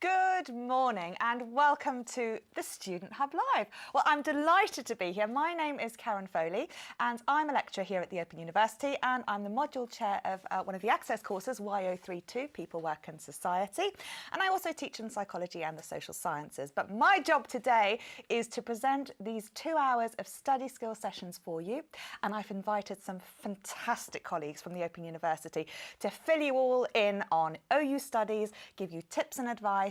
Good morning and welcome to the Student Hub Live. Well, I'm delighted to be here. My name is Karen Foley and I'm a lecturer here at the Open University, and I'm the module chair of one of the access courses, YO32, People, Work and Society. And I also teach in psychology and the social sciences. But my job today is to present these 2 hours of study skill sessions for you. And I've invited some fantastic colleagues from the Open University to fill you all in on OU studies, give you tips and advice,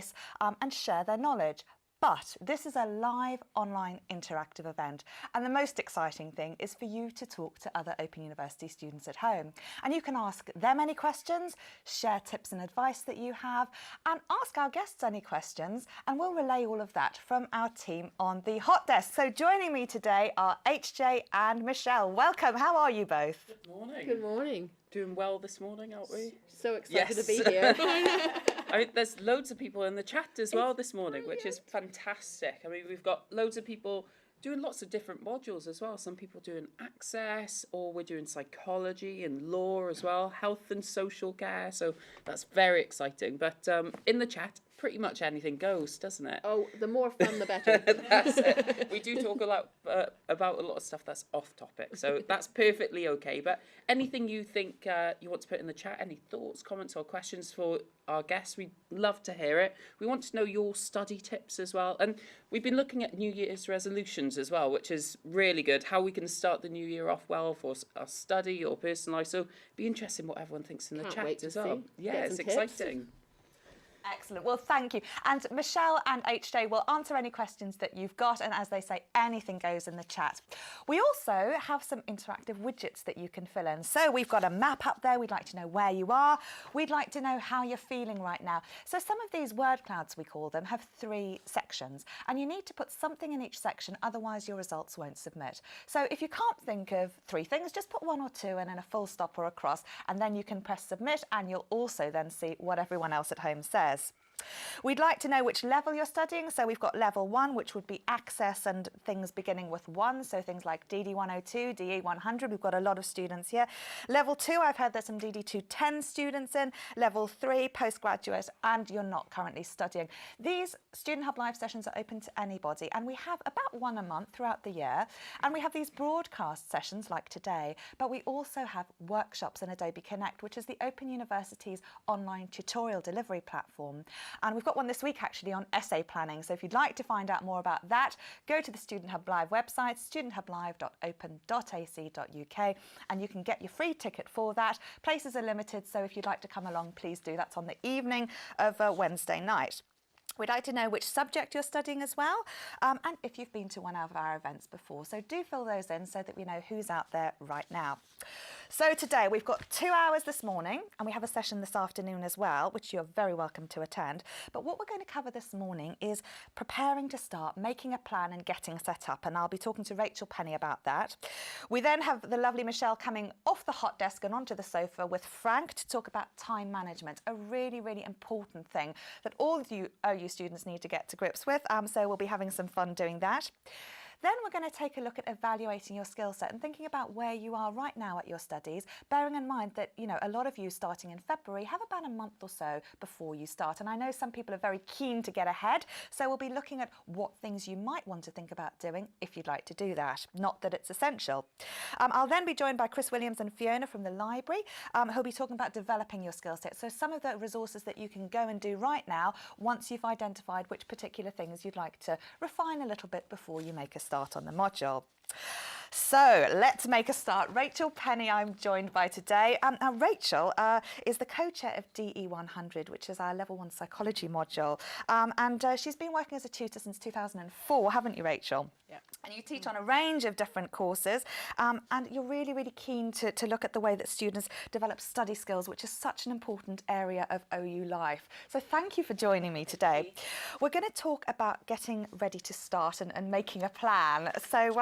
and share their knowledge. But this is a live online interactive event, and the most exciting thing is for you to talk to other Open University students at home. And you can ask them any questions, share tips and advice that you have, and ask our guests any questions, and we'll relay all of that from our team on the hot desk. So joining me today are HJ and Michelle. Welcome. How are you both? Good morning. Good morning. Doing well this morning, aren't we? So excited Yes. to be here. I mean, there's loads of people in the chat as well this morning, which is fantastic. I mean, we've got loads of people doing lots of different modules as well. Some people doing access, or we're doing psychology and law as well, health and social care. So that's very exciting. But in the chat, pretty much anything goes, doesn't it? Oh, the more fun, the better. That's it. We do talk a lot about a lot of stuff that's off topic, so that's perfectly okay. But anything you think you want to put in the chat, any thoughts, comments or questions for our guests, we'd love to hear it. We want to know your study tips as well. And we've been looking at New Year's resolutions as well, which is really good, how we can start the new year off well for our study or personal life. So be interesting what everyone thinks in the Can't chat wait to as well. see. Yeah, Get it's some tips. exciting. Excellent. Well, thank you. And Michelle and HJ will answer any questions that you've got. And as they say, anything goes in the chat. We also have some interactive widgets that you can fill in. So we've got a map up there. We'd like to know where you are. We'd like to know how you're feeling right now. So some of these word clouds, we call them, have 3 sections. And you need to put something in each section, otherwise your results won't submit. So if you can't think of 3 things, just put 1 or 2 in and a full stop or a cross, and then you can press submit, and you'll also then see what everyone else at home says. We'd like to know which level you're studying. So we've got level 1, which would be access and things beginning with 1. So things like DD 102, DE 100. We've got a lot of students here. Level 2, I've heard there's some DD 210 students in. Level 3, postgraduate, and you're not currently studying. These Student Hub Live sessions are open to anybody, and we have about 1 a month throughout the year. And we have these broadcast sessions like today, but we also have workshops in Adobe Connect, which is the Open University's online tutorial delivery platform. And we've got one this week actually on essay planning. So if you'd like to find out more about that, go to the Student Hub Live website, studenthub.live.open.ac.uk, and you can get your free ticket for that. Places are limited, so if you'd like to come along, please do. That's on the evening of Wednesday night. We'd like to know which subject you're studying as well, and if you've been to one of our events before. So do fill those in so that we know who's out there right now. So today we've got 2 hours this morning, and we have a session this afternoon as well, which you're very welcome to attend. But what we're going to cover this morning is preparing to start, making a plan and getting set up. And I'll be talking to Rachel Penny about that. We then have the lovely Michelle coming off the hot desk and onto the sofa with Frank to talk about time management, a really, really important thing that all of you OU students need to get to grips with. So we'll be having some fun doing that. Then we're going to take a look at evaluating your skill set and thinking about where you are right now at your studies, bearing in mind that, you know, a lot of you starting in February have about a month or so before you start. And I know some people are very keen to get ahead. So we'll be looking at what things you might want to think about doing if you'd like to do that. Not that it's essential. I'll then be joined by Chris Williams and Fiona from the library, who'll be talking about developing your skill set. So some of the resources that you can go and do right now once you've identified which particular things you'd like to refine a little bit before you make a start on the module. So let's make a start. Rachel Penny I'm joined by today. Now Rachel is the co-chair of DE 100, which is our level 1 psychology module. And she's been working as a tutor since 2004, haven't you, Rachel? Yeah. And you teach on a range of different courses, and you're really, really keen to look at the way that students develop study skills, which is such an important area of OU life. So thank you for joining me today. We're going to talk about getting ready to start and making a plan. So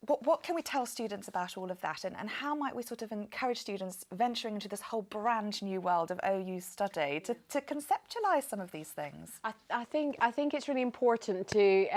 what can we tell students about all of that, and how might we sort of encourage students venturing into this whole brand new world of OU study to conceptualise some of these things? I think it's really important to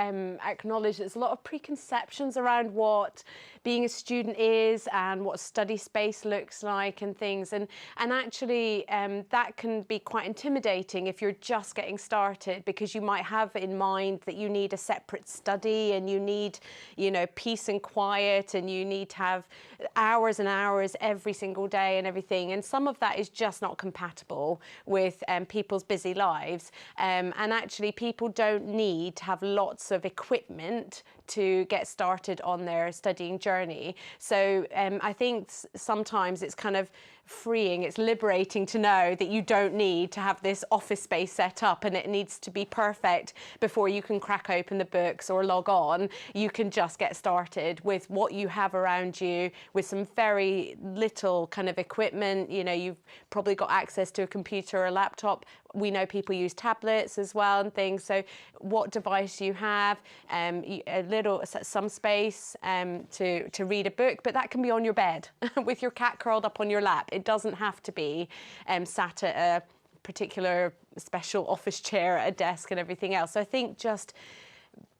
acknowledge there's a lot of preconceptions around what being a student is and what study space looks like and things, and actually that can be quite intimidating if you're just getting started, because you might have in mind that you need a separate study and you need, you know, peace and quiet, and you need to have hours and hours every single day and everything, and some of that is just not compatible with people's busy lives, and actually people don't need to have lots of equipment to get started on their studying journey. So I think sometimes it's kind of freeing, it's liberating to know that you don't need to have this office space set up and it needs to be perfect before you can crack open the books or log on. You can just get started with what you have around you, with some very little kind of equipment. You know, you've probably got access to a computer or a laptop. We know people use tablets as well and things. So what device you have, some space to read a book, but that can be on your bed with your cat curled up on your lap. It doesn't have to be sat at a particular special office chair at a desk and everything else. So I think just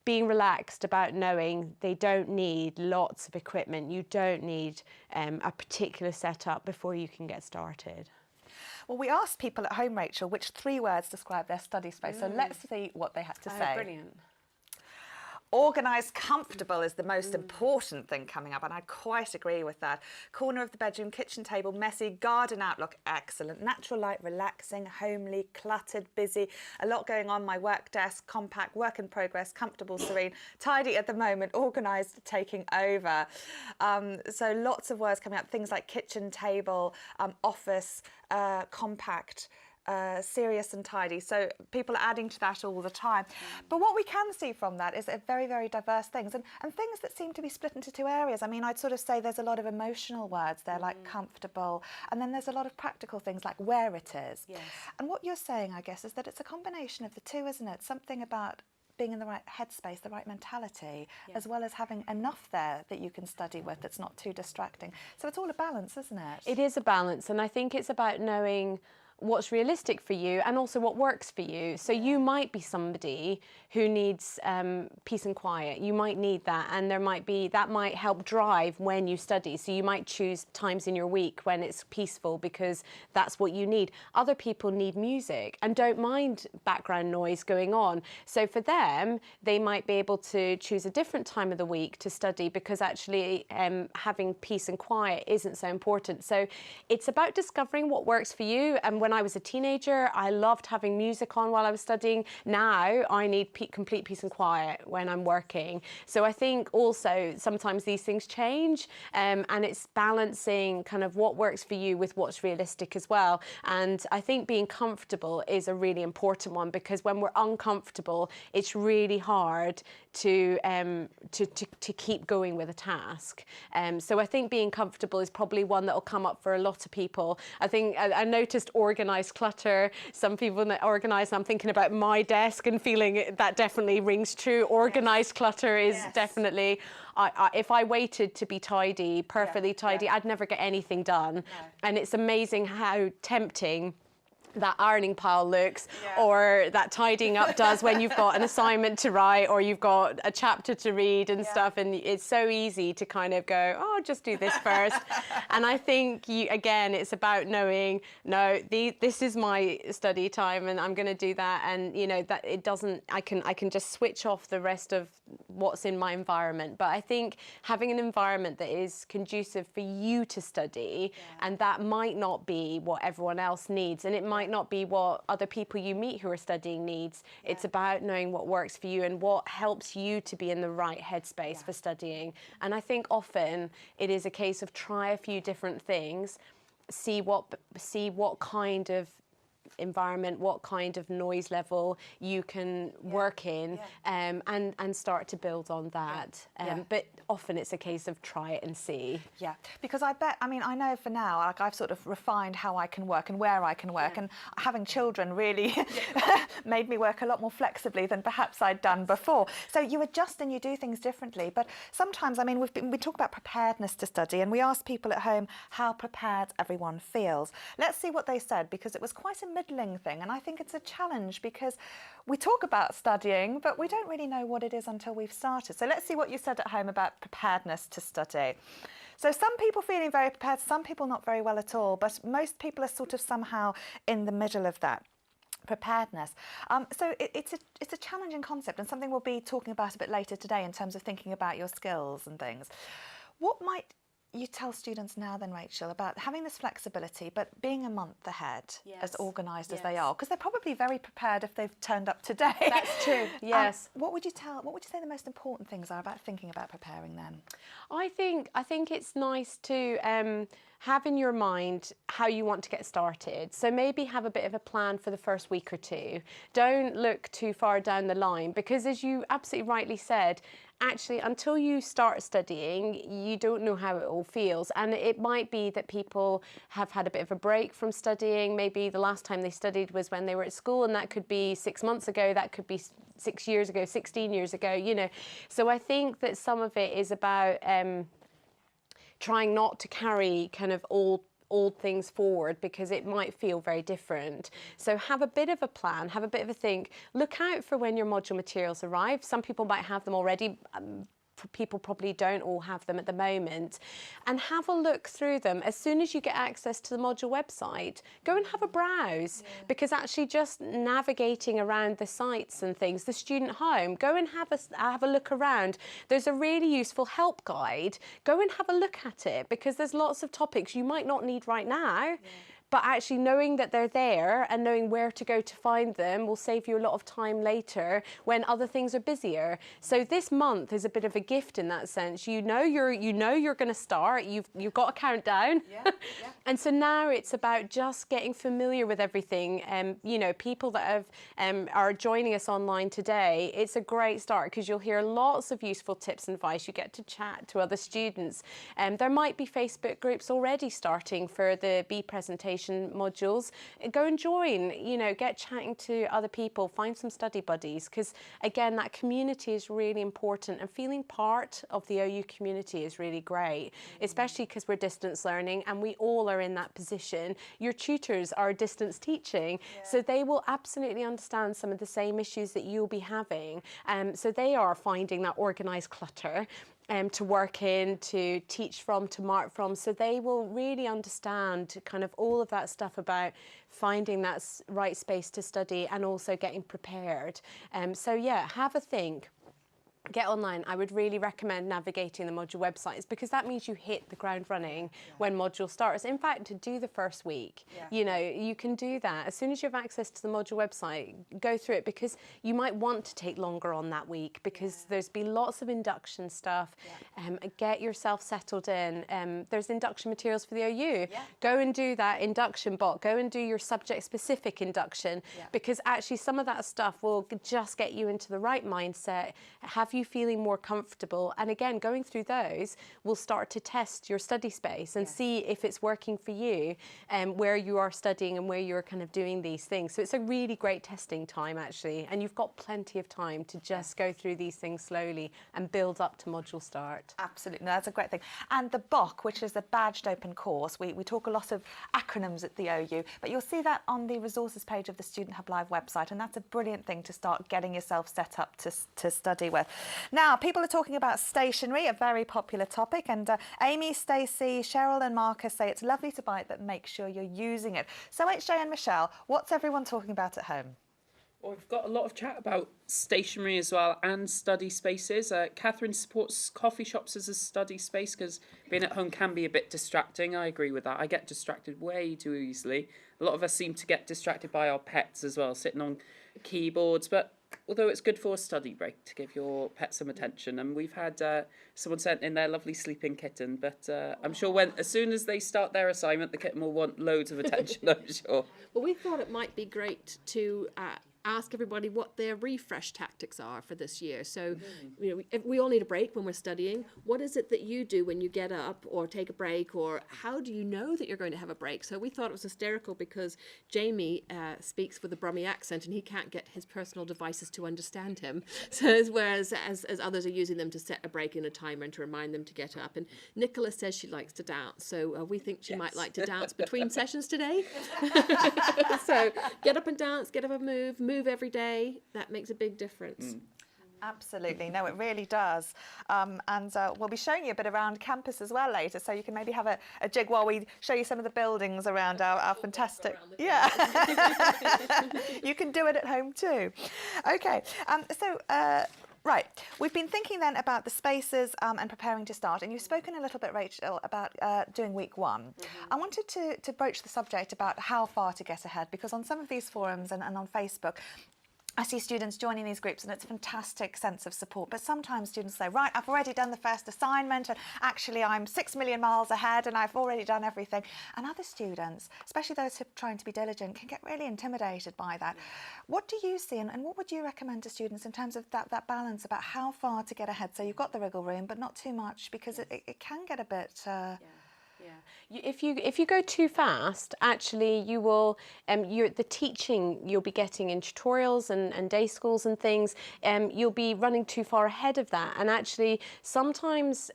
being relaxed about knowing they don't need lots of equipment. You don't need a particular setup before you can get started. Well, we asked people at home, Rachel, which 3 words describe their study space. So let's see what they had to say. Brilliant. Organised, comfortable is the most important thing coming up, and I quite agree with that. Corner of the bedroom, kitchen table, messy, garden outlook, excellent. Natural light, relaxing, homely, cluttered, busy, a lot going on. My work desk, compact, work in progress, comfortable, serene, tidy at the moment, organised, taking over. So lots of words coming up, things like kitchen table, office, compact, serious and tidy. So people are adding to that all the time. But what we can see from that is very, very diverse things, and things that seem to be split into 2 areas. I mean, I'd sort of say there's a lot of emotional words there, like comfortable, and then there's a lot of practical things like where it is. Yes. And what you're saying, I guess, is that it's a combination of the 2, isn't it? Something about being in the right headspace, the right mentality, as well as having enough there that you can study with that's not too distracting. So it's all a balance, isn't it? It is a balance, and I think it's about knowing what's realistic for you and also what works for you. So you might be somebody who needs peace and quiet. You might need that, and that might help drive when you study. So you might choose times in your week when it's peaceful because that's what you need. Other people need music and don't mind background noise going on. So for them, they might be able to choose a different time of the week to study because actually having peace and quiet isn't so important. So it's about discovering what works for you. And when I was a teenager, I loved having music on while I was studying. Now I need complete peace and quiet when I'm working. So I think also sometimes these things change, and it's balancing kind of what works for you with what's realistic as well. And I think being comfortable is a really important one, because when we're uncomfortable, it's really hard to keep going with a task. So I think being comfortable is probably one that will come up for a lot of people. I think I noticed organised clutter. Some people that organise, I'm thinking about my desk and feeling that definitely rings true. Organised clutter is definitely, if I waited to be tidy, perfectly tidy, I'd never get anything done. And it's amazing how tempting that ironing pile looks, or that tidying up does when you've got an assignment to write or you've got a chapter to read and stuff, and it's so easy to kind of go, oh, just do this first. And I think again, it's about knowing, no, this is my study time and I'm going to do that, and you know that it doesn't, I can just switch off the rest of what's in my environment. But I think having an environment that is conducive for you to study, and that might not be what everyone else needs, and it might not be what other people you meet who are studying needs. It's about knowing what works for you and what helps you to be in the right headspace for studying. And I think often it is a case of try a few different things, see what kind of environment, what kind of noise level you can work in, and start to build on that. But often it's a case of try it and see. Yeah, because I bet, I mean, I know for now, like I've sort of refined how I can work and where I can work, and having children really made me work a lot more flexibly than perhaps I'd done before. So you adjust and you do things differently. But sometimes, I mean, we talk about preparedness to study, and we ask people at home how prepared everyone feels. Let's see what they said, because it was quite a middling thing, and I think it's a challenge because we talk about studying, but we don't really know what it is until we've started. So let's see what you said at home about preparedness to study. So some people feeling very prepared, some people not very well at all, but most people are sort of somehow in the middle of that preparedness. So it's a challenging concept, and something we'll be talking about a bit later today in terms of thinking about your skills and things. What might you tell students now then, Rachel, about having this flexibility but being a month ahead, as organised as they are? Because they're probably very prepared if they've turned up today. That's true, yes. What would you say the most important things are about thinking about preparing then? I think it's nice to have in your mind how you want to get started. So maybe have a bit of a plan for the first week or two. Don't look too far down the line, because as you absolutely rightly said, actually, until you start studying, you don't know how it all feels. And it might be that people have had a bit of a break from studying. Maybe the last time they studied was when they were at school, and that could be 6 months ago, that could be 6 years ago, 16 years ago, you know. So I think that some of it is about trying not to carry kind of old things forward, because it might feel very different. So have a bit of a plan, have a bit of a think. Look out for when your module materials arrive. Some people might have them already. People probably don't all have them at the moment. And have a look through them. As soon as you get access to the module website, go and have a browse, because actually just navigating around the sites and things, the student home, go and have a look around. There's a really useful help guide. Go and have a look at it, because there's lots of topics you might not need right now. But actually knowing that they're there and knowing where to go to find them will save you a lot of time later when other things are busier. So this month is a bit of a gift in that sense. You know you're going to start. You've got a countdown. And so now it's about just getting familiar with everything. You know, people that are joining us online today, it's a great start, because you'll hear lots of useful tips and advice. You get to chat to other students. There might be Facebook groups already starting for the B presentation modules. Go and join, you know, get chatting to other people, find some study buddies, because again, that community is really important, and feeling part of the OU community is really great, especially because we're distance learning and we all are in that position. Your tutors are distance teaching, so they will absolutely understand some of the same issues that you'll be having. So they are finding that organised clutter to work in, to teach from, to mark from. So they will really understand kind of all of that stuff about finding that right space to study and also getting prepared. So yeah, have a think. Get online. I would really recommend navigating the module websites, because that means you hit the ground running when module starts. In fact, to do the first week, you know, you can do that. As soon as you have access to the module website, go through it, because you might want to take longer on that week, because there's been lots of induction stuff. Get yourself settled in. There's induction materials for the OU. Go and do that induction bot. Go and do your subject-specific induction, because actually some of that stuff will just get you into the right mindset, have you feeling more comfortable, and again, going through those will start to test your study space and see if it's working for you, where you are studying and where you're kind of doing these things. So it's a really great testing time actually, and you've got plenty of time to just go through these things slowly and build up to module start. Absolutely, no, that's a great thing. And the BOC, which is the Badged Open Course, we talk a lot of acronyms at the OU, but you'll see that on the resources page of the Student Hub Live website, and that's a brilliant thing to start getting yourself set up to study with. Now, people are talking about stationery, a very popular topic, and Amy, Stacey, Cheryl and Marcus say it's lovely to buy it, but make sure you're using it. So HJ and Michelle, what's everyone talking about at home? Well, we've got a lot of chat about stationery as well and study spaces. Catherine supports coffee shops as a study space because being at home can be a bit distracting. I agree with that. I get distracted way too easily. A lot of us seem to get distracted by our pets as well, sitting on keyboards. But although it's good for a study break to give your pet some attention. And we've had someone sent in their lovely sleeping kitten, but I'm sure as soon as they start their assignment, the kitten will want loads of attention, I'm sure. Well, we thought it might be great to ask everybody what their refresh tactics are for this year. So, we all need a break when we're studying. What is it that you do when you get up or take a break, or how do you know that you're going to have a break? So we thought it was hysterical because Jamie speaks with a Brummie accent and he can't get his personal devices to understand him. So whereas as others are using them to set a break in a timer and to remind them to get up. And Nicola says she likes to dance. So we think she might like to dance between sessions today. So get up and dance, get up and move every day. That makes a big difference. Absolutely. No, it really does. And we'll be showing you a bit around campus as well later, so you can maybe have a jig while we show you some of the buildings around our fantastic... Yeah. You can do it at home too. Okay. Right, we've been thinking then about the spaces and preparing to start, and you've spoken a little bit, Rachel, about doing week one. I wanted to broach the subject about how far to get ahead, because on some of these forums and on Facebook, I see students joining these groups and it's a fantastic sense of support. But sometimes students say, right, I've already done the first assignment and actually I'm 6 million miles ahead and I've already done everything. And other students, especially those who are trying to be diligent, can get really intimidated by that. What do you see and what would you recommend to students in terms of that balance about how far to get ahead? So you've got the wriggle room, but not too much, because it can get a bit... If you go too fast, actually you will the teaching you'll be getting in tutorials and day schools and things, you'll be running too far ahead of that. And actually sometimes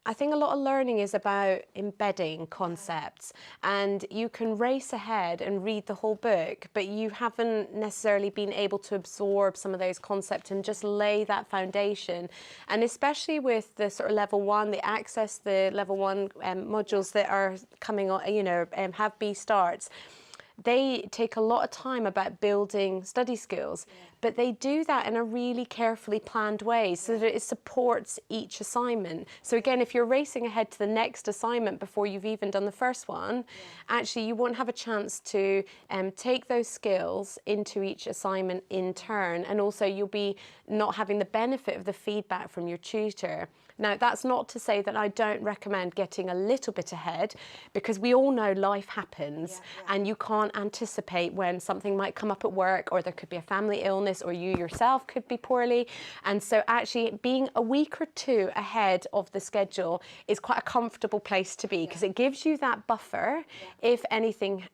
I think a lot of learning is about embedding concepts, and you can race ahead and read the whole book, but you haven't necessarily been able to absorb some of those concepts and just lay that foundation. And especially with the sort of level one, the level one modules that are coming on, have B starts. They take a lot of time about building study skills, but they do that in a really carefully planned way so that it supports each assignment. So again, if you're racing ahead to the next assignment before you've even done the first one, actually you won't have a chance to take those skills into each assignment in turn, and also you'll be not having the benefit of the feedback from your tutor. Now, that's not to say that I don't recommend getting a little bit ahead, because we all know life happens and you can't anticipate when something might come up at work, or there could be a family illness, or you yourself could be poorly. And so actually being a week or two ahead of the schedule is quite a comfortable place to be, because it gives you that buffer if anything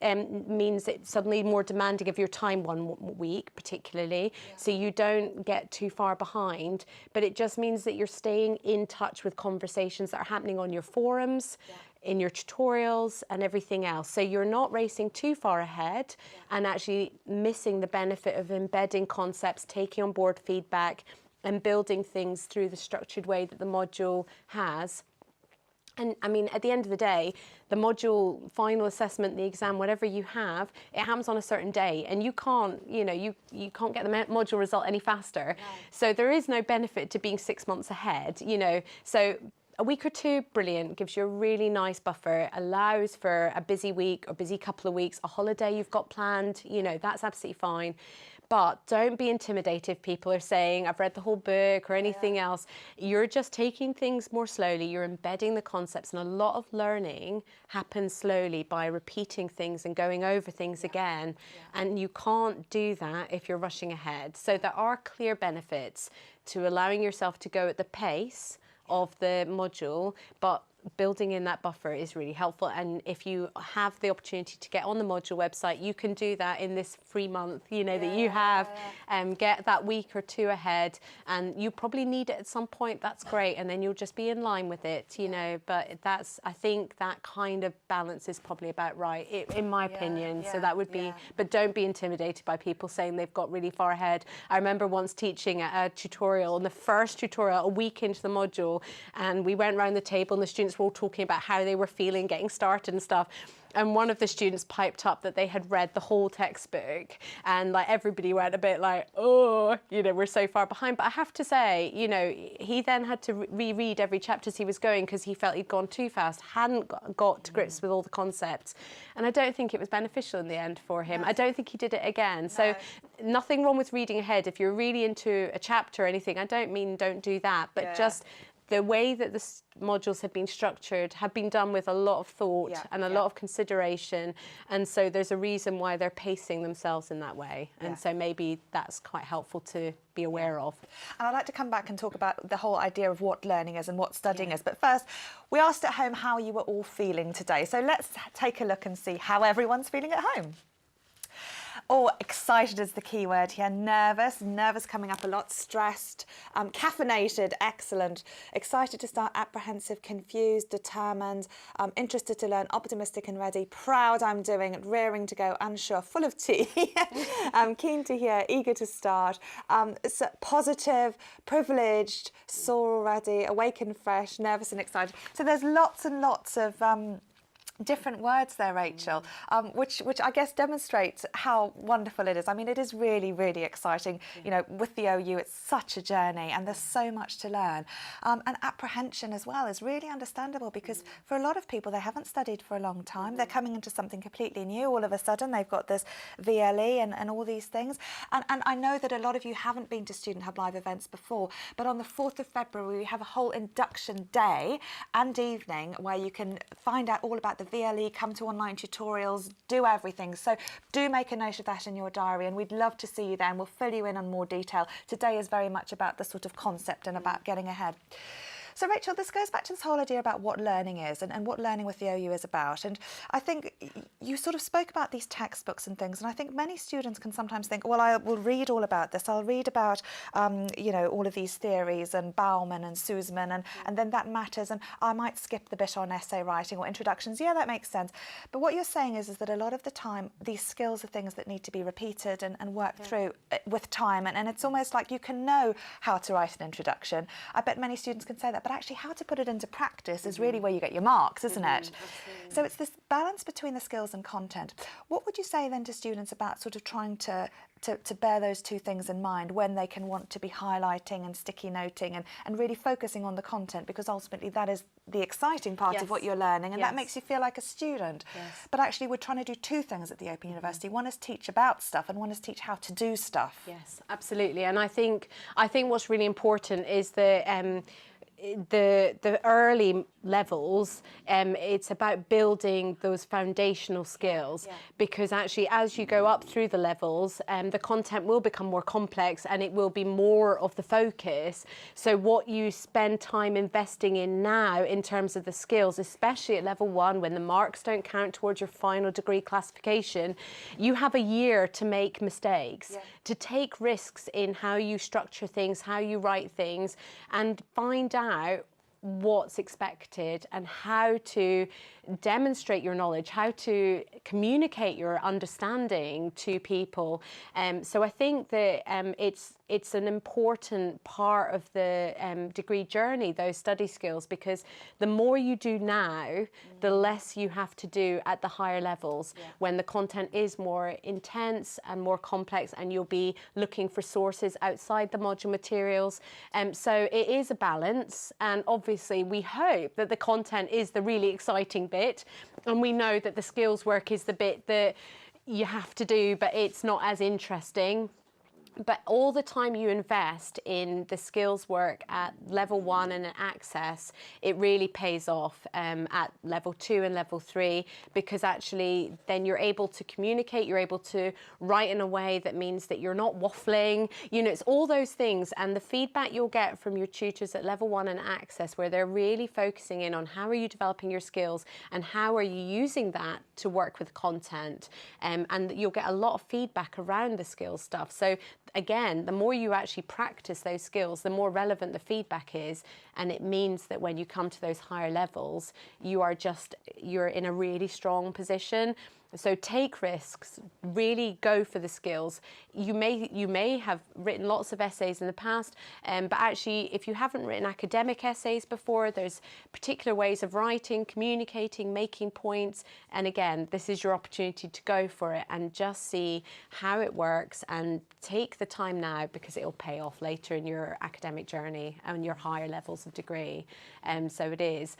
means it's suddenly more demanding of your time one week particularly, so you don't get too far behind. But it just means that you're staying in touch with conversations that are happening on your forums, in your tutorials and everything else. So you're not racing too far ahead and actually missing the benefit of embedding concepts, taking on board feedback and building things through the structured way that the module has. And I mean, at the end of the day, the module final assessment, the exam, whatever you have, it happens on a certain day, and you can't, you can't get the module result any faster. No. So there is no benefit to being 6 months ahead, So a week or two, brilliant, gives you a really nice buffer, allows for a busy week or busy couple of weeks, a holiday you've got planned, that's absolutely fine. But don't be intimidated if people are saying, I've read the whole book or anything else. You're just taking things more slowly. You're embedding the concepts, and a lot of learning happens slowly by repeating things and going over things again. And you can't do that if you're rushing ahead. So there are clear benefits to allowing yourself to go at the pace of the module, but building in that buffer is really helpful. And if you have the opportunity to get on the module website, you can do that in this free month, that you have, get that week or two ahead, and you probably need it at some point. That's great, and then you'll just be in line with it, but I think that kind of balance is probably about right, in my opinion. So that would be, but don't be intimidated by people saying they've got really far ahead. I remember once teaching a tutorial, and the first tutorial, a week into the module, and we went around the table and the students were all talking about how they were feeling getting started and stuff. And one of the students piped up that they had read the whole textbook, and everybody went a bit like, oh, we're so far behind. But I have to say, he then had to reread every chapter as he was going, because he felt he'd gone too fast, hadn't got to grips with all the concepts. And I don't think it was beneficial in the end for him. I don't think he did it again. No. So nothing wrong with reading ahead. If you're really into a chapter or anything, I don't mean don't do that, but just the way that the modules have been structured have been done with a lot of thought and a lot of consideration, and so there's a reason why they're pacing themselves in that way, and so maybe that's quite helpful to be aware of. And I'd like to come back and talk about the whole idea of what learning is and what studying is, but first we asked at home how you were all feeling today, so let's take a look and see how everyone's feeling at home. Oh, excited is the key word here. Nervous coming up a lot. Stressed, caffeinated, excellent. Excited to start, apprehensive, confused, determined, interested to learn, optimistic and ready. Proud I'm doing, rearing to go, unsure, full of tea. Keen to hear, eager to start. So positive, privileged, sore already, awake and fresh, nervous and excited. So there's lots and lots of different words there, Rachel, which I guess demonstrates how wonderful it is. I mean, it is really, really exciting. You know, with the OU, it's such a journey and there's so much to learn. And apprehension as well is really understandable because for a lot of people, they haven't studied for a long time. They're coming into something completely new. All of a sudden, they've got this VLE and all these things. And I know that a lot of you haven't been to Student Hub Live events before, but on the 4th of February, we have a whole induction day and evening where you can find out all about the VLE, come to online tutorials, do everything. So do make a note of that in your diary and we'd love to see you there and we'll fill you in on more detail. Today is very much about the sort of concept and about getting ahead. So Rachel, this goes back to this whole idea about what learning is and what learning with the OU is about. And I think you sort of spoke about these textbooks and things, and I think many students can sometimes think, well, I will read all about this. I'll read about, you know, all of these theories and Bauman and Sussman, and then that matters, and I might skip the bit on essay writing or introductions. Yeah, that makes sense. But what you're saying is that a lot of the time, these skills are things that need to be repeated and worked through with time. And it's almost like you can know how to write an introduction. I bet many students can say that, but actually how to put it into practice is really where you get your marks, isn't it? Absolutely. So it's this balance between the skills and content. What would you say then to students about sort of trying to bear those two things in mind when they can want to be highlighting and sticky noting and really focusing on the content, because ultimately that is the exciting part of what you're learning and that makes you feel like a student. But actually we're trying to do two things at the Open University. One is teach about stuff and one is teach how to do stuff. Yes, absolutely. And I think what's really important is the early levels, it's about building those foundational skills because actually as you go up through the levels, the content will become more complex and it will be more of the focus. So what you spend time investing in now in terms of the skills, especially at level 1 when the marks don't count towards your final degree classification, you have a year to make mistakes, to take risks in how you structure things, how you write things, and find out what's expected and how to demonstrate your knowledge, how to communicate your understanding to people. So I think that it's an important part of the degree journey, those study skills, because the more you do now, the less you have to do at the higher levels when the content is more intense and more complex and you'll be looking for sources outside the module materials. So it is a balance, and obviously we hope that the content is the really exciting bit, and we know that the skills work is the bit that you have to do but it's not as interesting. But all the time you invest in the skills work at level 1 and at Access, it really pays off at level 2 and level 3, because actually then you're able to communicate, you're able to write in a way that means that you're not waffling, you know, it's all those things. And the feedback you'll get from your tutors at level 1 and Access, where they're really focusing in on how are you developing your skills and how are you using that to work with content, and you'll get a lot of feedback around the skills stuff. So again, the more you actually practice those skills, the more relevant the feedback is, and it means that when you come to those higher levels, you're in a really strong position. So take risks, really go for the skills. You may have written lots of essays in the past, but actually if you haven't written academic essays before, there's particular ways of writing, communicating, making points. And again, this is your opportunity to go for it and just see how it works and take the time now, because it'll pay off later in your academic journey and your higher levels of degree. So it is.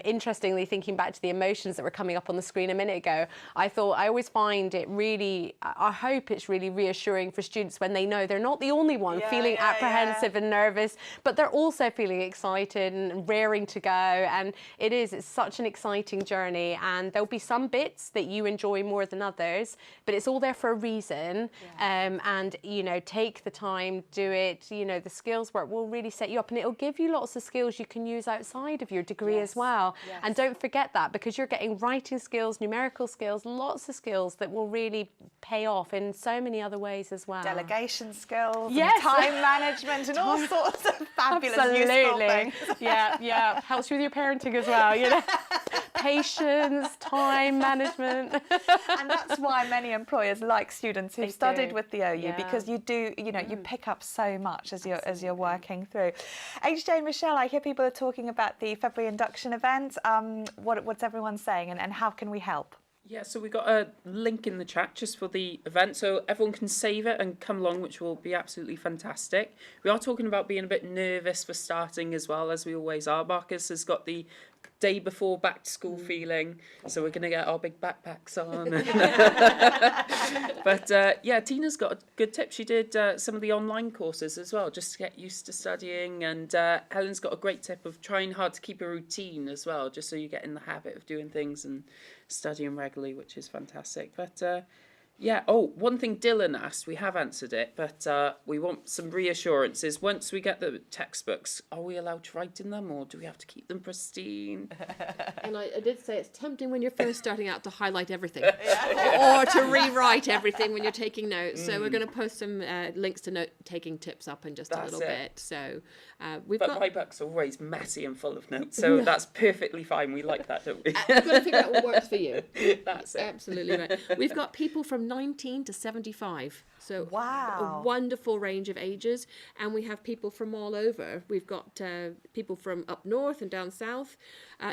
Interestingly, thinking back to the emotions that were coming up on the screen a minute ago, I thought I always find it really, I hope it's really reassuring for students when they know they're not the only one feeling apprehensive and nervous, but they're also feeling excited and raring to go. And it's such an exciting journey, and there'll be some bits that you enjoy more than others, but it's all there for a reason. And, you know, take the time, do it. You know, the skills work will really set you up, and it'll give you lots of skills you can use outside of your degree as well. And don't forget that, because you're getting writing skills, numerical skills, lots of skills that will really pay off in so many other ways as well. Delegation skills, Yes. and time management, and all sorts of fabulous useful Absolutely. things. Yeah. Helps you with your parenting as well, you know. Patience, time management. And that's why many employers like students who've They studied do. with the OU, Yeah. because you do, you know, you pick up so much as you're working through. HJ and Michelle, I hear people are talking about the February induction event. What's everyone saying, and how can we help? Yeah, so we've got a link in the chat just for the event, so everyone can save it and come along, which will be absolutely fantastic. We are talking about being a bit nervous for starting as well, as we always are. Marcus has got the day before back to school feeling, so we're going to get our big backpacks on. But yeah, Tina's got a good tip. She did some of the online courses as well, just to get used to studying. And Helen's got a great tip of trying hard to keep a routine as well, just so you get in the habit of doing things and studying regularly, which is fantastic. But yeah, one thing Dylan asked, we have answered it, but we want some reassurances. Once we get the textbooks, are we allowed to write in them, or do we have to keep them pristine? And I did say it's tempting when you're first starting out to highlight everything or to rewrite everything when you're taking notes. So we're going to post some links to note-taking tips up in just a That's little it. bit. So we've But got... my book's always messy and full of notes, so that's perfectly fine. We like that, don't we? We've got to figure out what works for you. That's it. Absolutely right. We've got people from 19 to 75. So Wow. a wonderful range of ages. And we have people from all over. We've got people from up north and down south.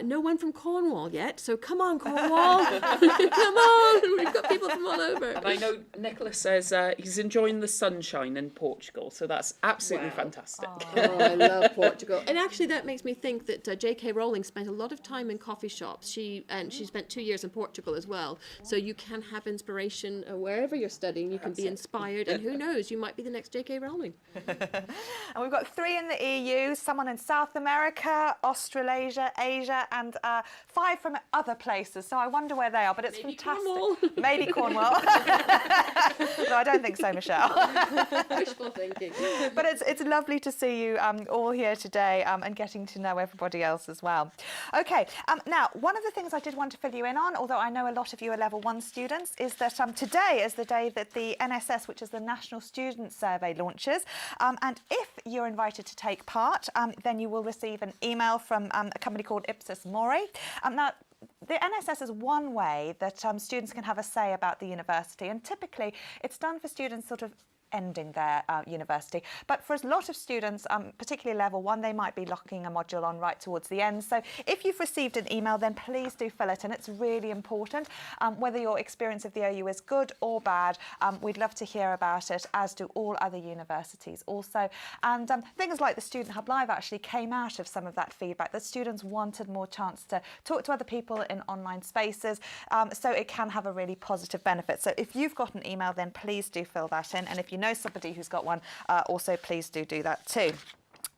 No one from Cornwall yet. So come on, Cornwall. Come on. We've got people from all over. And I know Nicholas says he's enjoying the sunshine in Portugal, so that's absolutely fantastic. Oh, I love Portugal. And actually, that makes me think that J.K. Rowling spent a lot of time in coffee shops. She spent 2 years in Portugal as well. So you can have inspiration wherever you're studying. You can be inspired, and who knows, you might be the next J.K. Rowling. And we've got 3 in the EU, someone in South America, Australasia, Asia, and 5 from other places. So I wonder where they are, but it's Maybe fantastic. Cornwall. Maybe Cornwall. No, I don't think so, Michelle. Wishful thinking. But it's lovely to see you all here today and getting to know everybody else as well. Okay, now one of the things I did want to fill you in on, although I know a lot of you are level 1 students, is that today is the day that the NSS, which is the National Student Survey, launches. And if you're invited to take part, then you will receive an email from a company called Ipsos Mori. Now, the NSS is one way that students can have a say about the university, and typically it's done for students sort of ending their university. But for a lot of students, particularly level 1, they might be locking a module on right towards the end. So if you've received an email, then please do fill it in. It's really important. Whether your experience of the OU is good or bad, we'd love to hear about it, as do all other universities also. And things like the Student Hub Live actually came out of some of that feedback, that students wanted more chance to talk to other people in online spaces, so it can have a really positive benefit. So if you've got an email, then please do fill that in. And if you know somebody who's got one, also please do that too.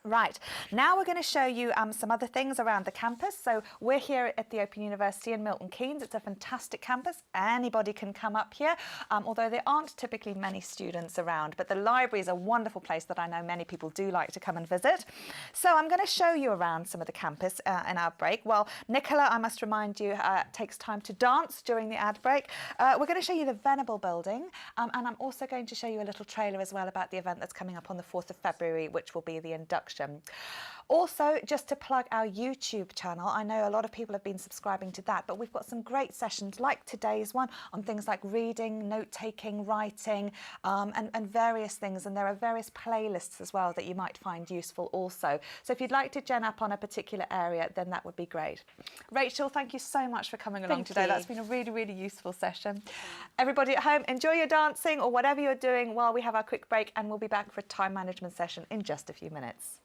Right, now we're going to show you some other things around the campus. So we're here at the Open University in Milton Keynes. It's a fantastic campus. Anybody can come up here, although there aren't typically many students around. But the library is a wonderful place that I know many people do like to come and visit. So I'm going to show you around some of the campus in our break. Well, Nicola, I must remind you, takes time to dance during the ad break. We're going to show you the Venable building, and I'm also going to show you a little trailer as well about the event that's coming up on the 4th of February, which will be the induction. Also, just to plug our YouTube channel, I know a lot of people have been subscribing to that, but we've got some great sessions like today's one on things like reading, note-taking, writing, and various things. And there are various playlists as well that you might find useful also. So if you'd like to gen up on a particular area, then that would be great. Rachel, thank you so much for coming along today. That's been a really, really useful session. Everybody at home, enjoy your dancing or whatever you're doing while we have our quick break, and we'll be back for a time management session in just a few minutes.